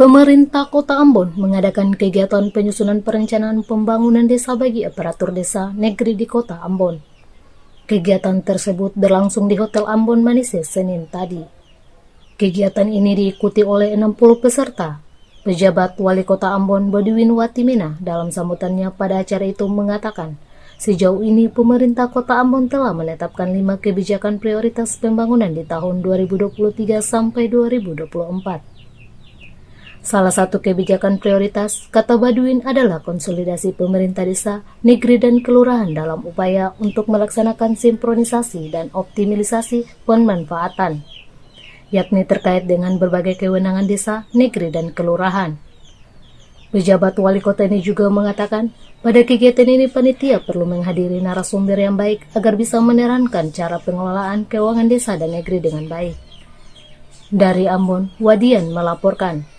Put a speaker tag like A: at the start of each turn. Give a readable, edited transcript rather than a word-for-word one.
A: Pemerintah Kota Ambon mengadakan kegiatan penyusunan perencanaan pembangunan desa bagi aparatur desa negeri di Kota Ambon. Kegiatan tersebut berlangsung di Hotel Ambon Manise Senin tadi. Kegiatan ini diikuti oleh 60 peserta. Pejabat Wali Kota Ambon Bodiwin Watimena dalam sambutannya pada acara itu mengatakan, sejauh ini pemerintah Kota Ambon telah menetapkan 5 kebijakan prioritas pembangunan di tahun 2023 sampai 2024. Salah satu kebijakan prioritas, kata Baduin, adalah konsolidasi pemerintah desa, negeri, dan kelurahan dalam upaya untuk melaksanakan sinkronisasi dan optimalisasi pemanfaatan, yakni terkait dengan berbagai kewenangan desa, negeri, dan kelurahan. Pejabat wali kota ini juga mengatakan, pada kegiatan ini panitia perlu menghadiri narasumber yang baik agar bisa menerangkan cara pengelolaan keuangan desa dan negeri dengan baik. Dari Ambon, Wadian melaporkan.